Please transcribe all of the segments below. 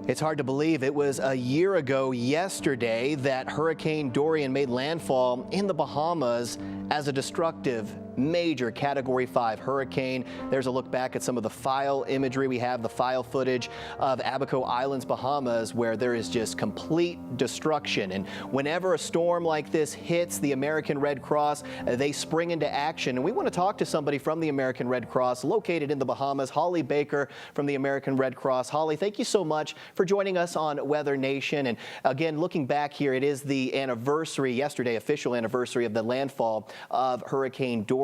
It's hard to believe it was a year ago yesterday that Hurricane Dorian made landfall in the Bahamas as a destructive major Category 5 hurricane. There's a look back at some of the file imagery. We have the file footage of Abaco Islands, Bahamas, where there is just complete destruction. And whenever a storm like this hits the American Red Cross, they spring into action. And we want to talk to somebody from the American Red Cross located in the Bahamas, Holly Baker from the American Red Cross. Holly, thank you so much for joining us on Weather Nation. And again, looking back here, it is the anniversary, yesterday, official anniversary of the landfall of Hurricane Dorian.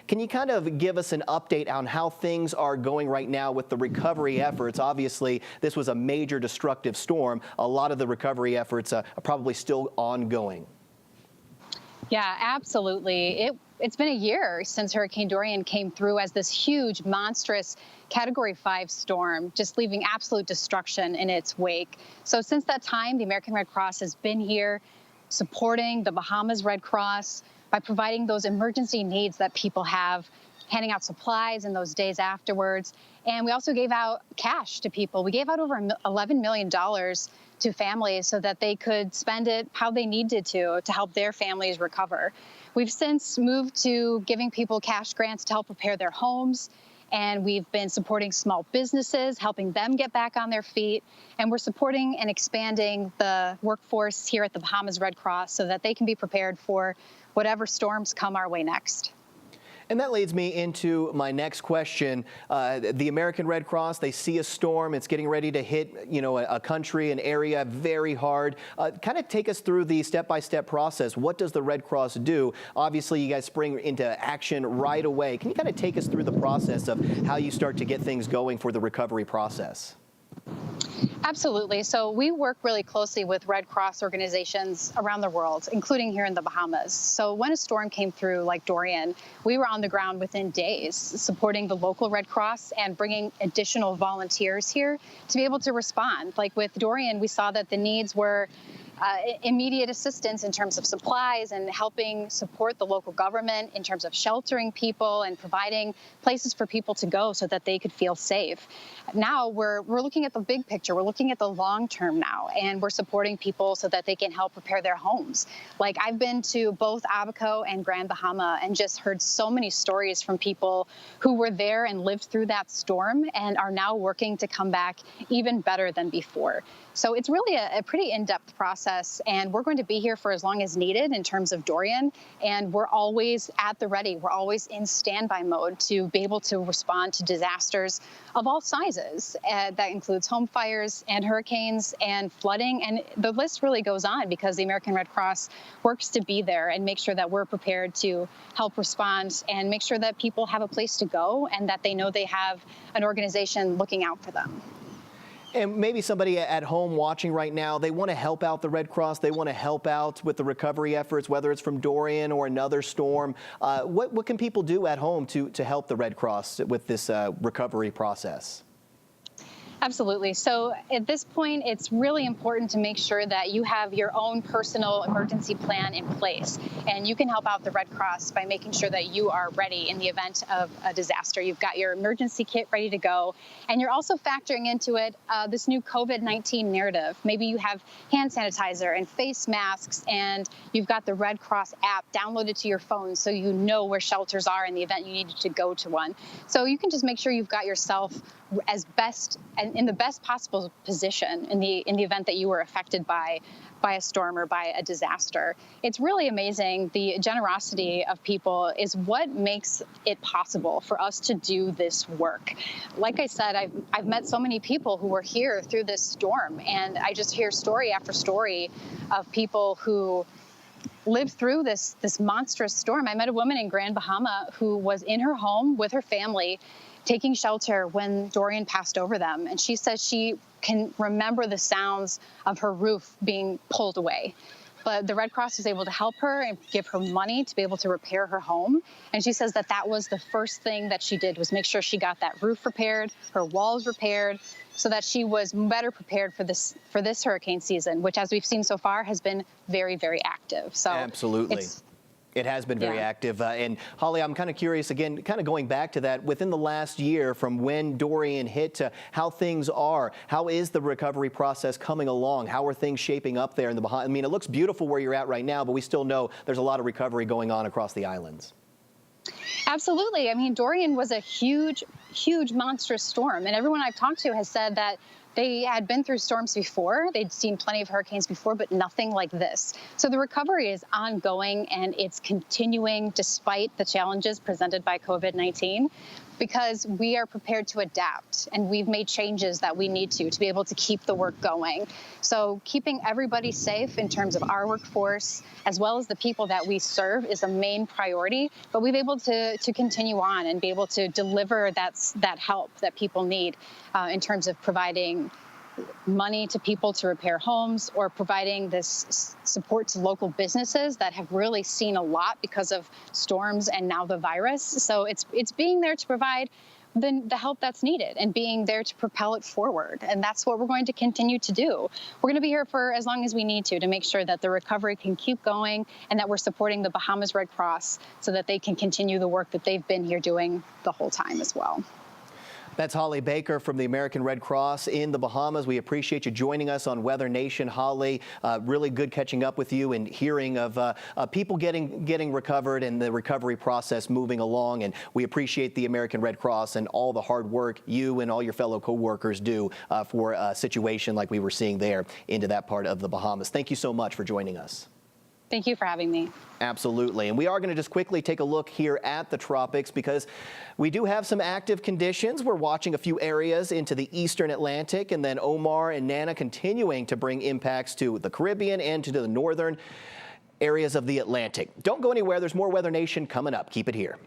Can you kind of give us an update on how things are going right now with the recovery efforts? Obviously, this was a major destructive storm. A lot of the recovery efforts are probably still ongoing. Yeah, absolutely. It's been a year since Hurricane Dorian came through as this huge, monstrous Category 5 storm, just leaving absolute destruction in its wake. So since that time, the American Red Cross has been here supporting the Bahamas Red Cross by providing those emergency needs that people have, handing out supplies in those days afterwards. And we also gave out cash to people. We gave out over $11 million to families so that they could spend it how they needed to help their families recover. We've since moved to giving people cash grants to help repair their homes. And we've been supporting small businesses, helping them get back on their feet. And we're supporting and expanding the workforce here at the Bahamas Red Cross so that they can be prepared for whatever storms come our way next. And that leads me into my next question. The American Red Cross, they see a storm. It's getting ready to hit, a country, an area very hard. Kind of take us through the step-by-step process. What does the Red Cross do? Obviously, you guys spring into action right away. Can you kind of take us through the process of how you start to get things going for the recovery process? Absolutely. So we work really closely with Red Cross organizations around the world, including here in the Bahamas. So when a storm came through like Dorian, we were on the ground within days, supporting the local Red Cross and bringing additional volunteers here to be able to respond. Like with Dorian, we saw that the needs were immediate assistance in terms of supplies and helping support the local government in terms of sheltering people and providing places for people to go so that they could feel safe. Now we're looking at the big picture. We're looking at the long term now, and we're supporting people so that they can help repair their homes. Like I've been to both Abaco and Grand Bahama and just heard so many stories from people who were there and lived through that storm and are now working to come back even better than before. So it's really a pretty in-depth process, and we're going to be here for as long as needed in terms of Dorian, and we're always at the ready. We're always in standby mode to be able to respond to disasters of all sizes. That includes home fires and hurricanes and flooding, and the list really goes on because the American Red Cross works to be there and make sure that we're prepared to help respond and make sure that people have a place to go and that they know they have an organization looking out for them. And maybe somebody at home watching right now, they want to help out the Red Cross. They want to help out with the recovery efforts, whether it's from Dorian or another storm. What can people do at home to help the Red Cross with this recovery process? Absolutely. So at this point, it's really important to make sure that you have your own personal emergency plan in place. And you can help out the Red Cross by making sure that you are ready in the event of a disaster. You've got your emergency kit ready to go. And you're also factoring into it this new COVID-19 narrative. Maybe you have hand sanitizer and face masks, and you've got the Red Cross app downloaded to your phone so you know where shelters are in the event you needed to go to one. So you can just make sure you've got yourself as best and in the best possible position in the event that you were affected by a storm or by a disaster. It's really amazing. The generosity of people is what makes it possible for us to do this work. Like I said, I've met so many people who were here through this storm, and I just hear story after story of people who lived through this monstrous storm. I met a woman in Grand Bahama who was in her home with her family taking shelter when Dorian passed over them. And she says she can remember the sounds of her roof being pulled away. But the Red Cross was able to help her and give her money to be able to repair her home. And she says that was the first thing that she did, was make sure she got that roof repaired, her walls repaired, so that she was better prepared for this hurricane season, which, as we've seen so far, has been very, very active. So absolutely. It has been very Yeah. active. And Holly, I'm kind of curious, again, kind of going back to that, within the last year from when Dorian hit to how things are, how is the recovery process coming along? How are things shaping up there in the Bahamas? I mean, it looks beautiful where you're at right now, but we still know there's a lot of recovery going on across the islands. Absolutely. I mean, Dorian was a huge, monstrous storm. And everyone I've talked to has said that they had been through storms before. They'd seen plenty of hurricanes before, but nothing like this. So the recovery is ongoing and it's continuing despite the challenges presented by COVID-19. Because we are prepared to adapt and we've made changes that we need to be able to keep the work going. So keeping everybody safe in terms of our workforce, as well as the people that we serve, is a main priority. But we've been able to continue on and be able to deliver that help that people need in terms of providing money to people to repair homes or providing this support to local businesses that have really seen a lot because of storms and now the virus. So it's being there to provide the help that's needed and being there to propel it forward. And that's what we're going to continue to do. We're going to be here for as long as we need to make sure that the recovery can keep going and that we're supporting the Bahamas Red Cross so that they can continue the work that they've been here doing the whole time as well. That's Holly Baker from the American Red Cross in the Bahamas. We appreciate you joining us on Weather Nation, Holly. Really good catching up with you and hearing of people getting recovered and the recovery process moving along. And we appreciate the American Red Cross and all the hard work you and all your fellow co-workers do for a situation like we were seeing there into that part of the Bahamas. Thank you so much for joining us. Thank you for having me. Absolutely. And we are going to just quickly take a look here at the tropics because we do have some active conditions. We're watching a few areas into the eastern Atlantic, and then Omar and Nana continuing to bring impacts to the Caribbean and to the northern areas of the Atlantic. Don't go anywhere. There's more Weather Nation coming up. Keep it here.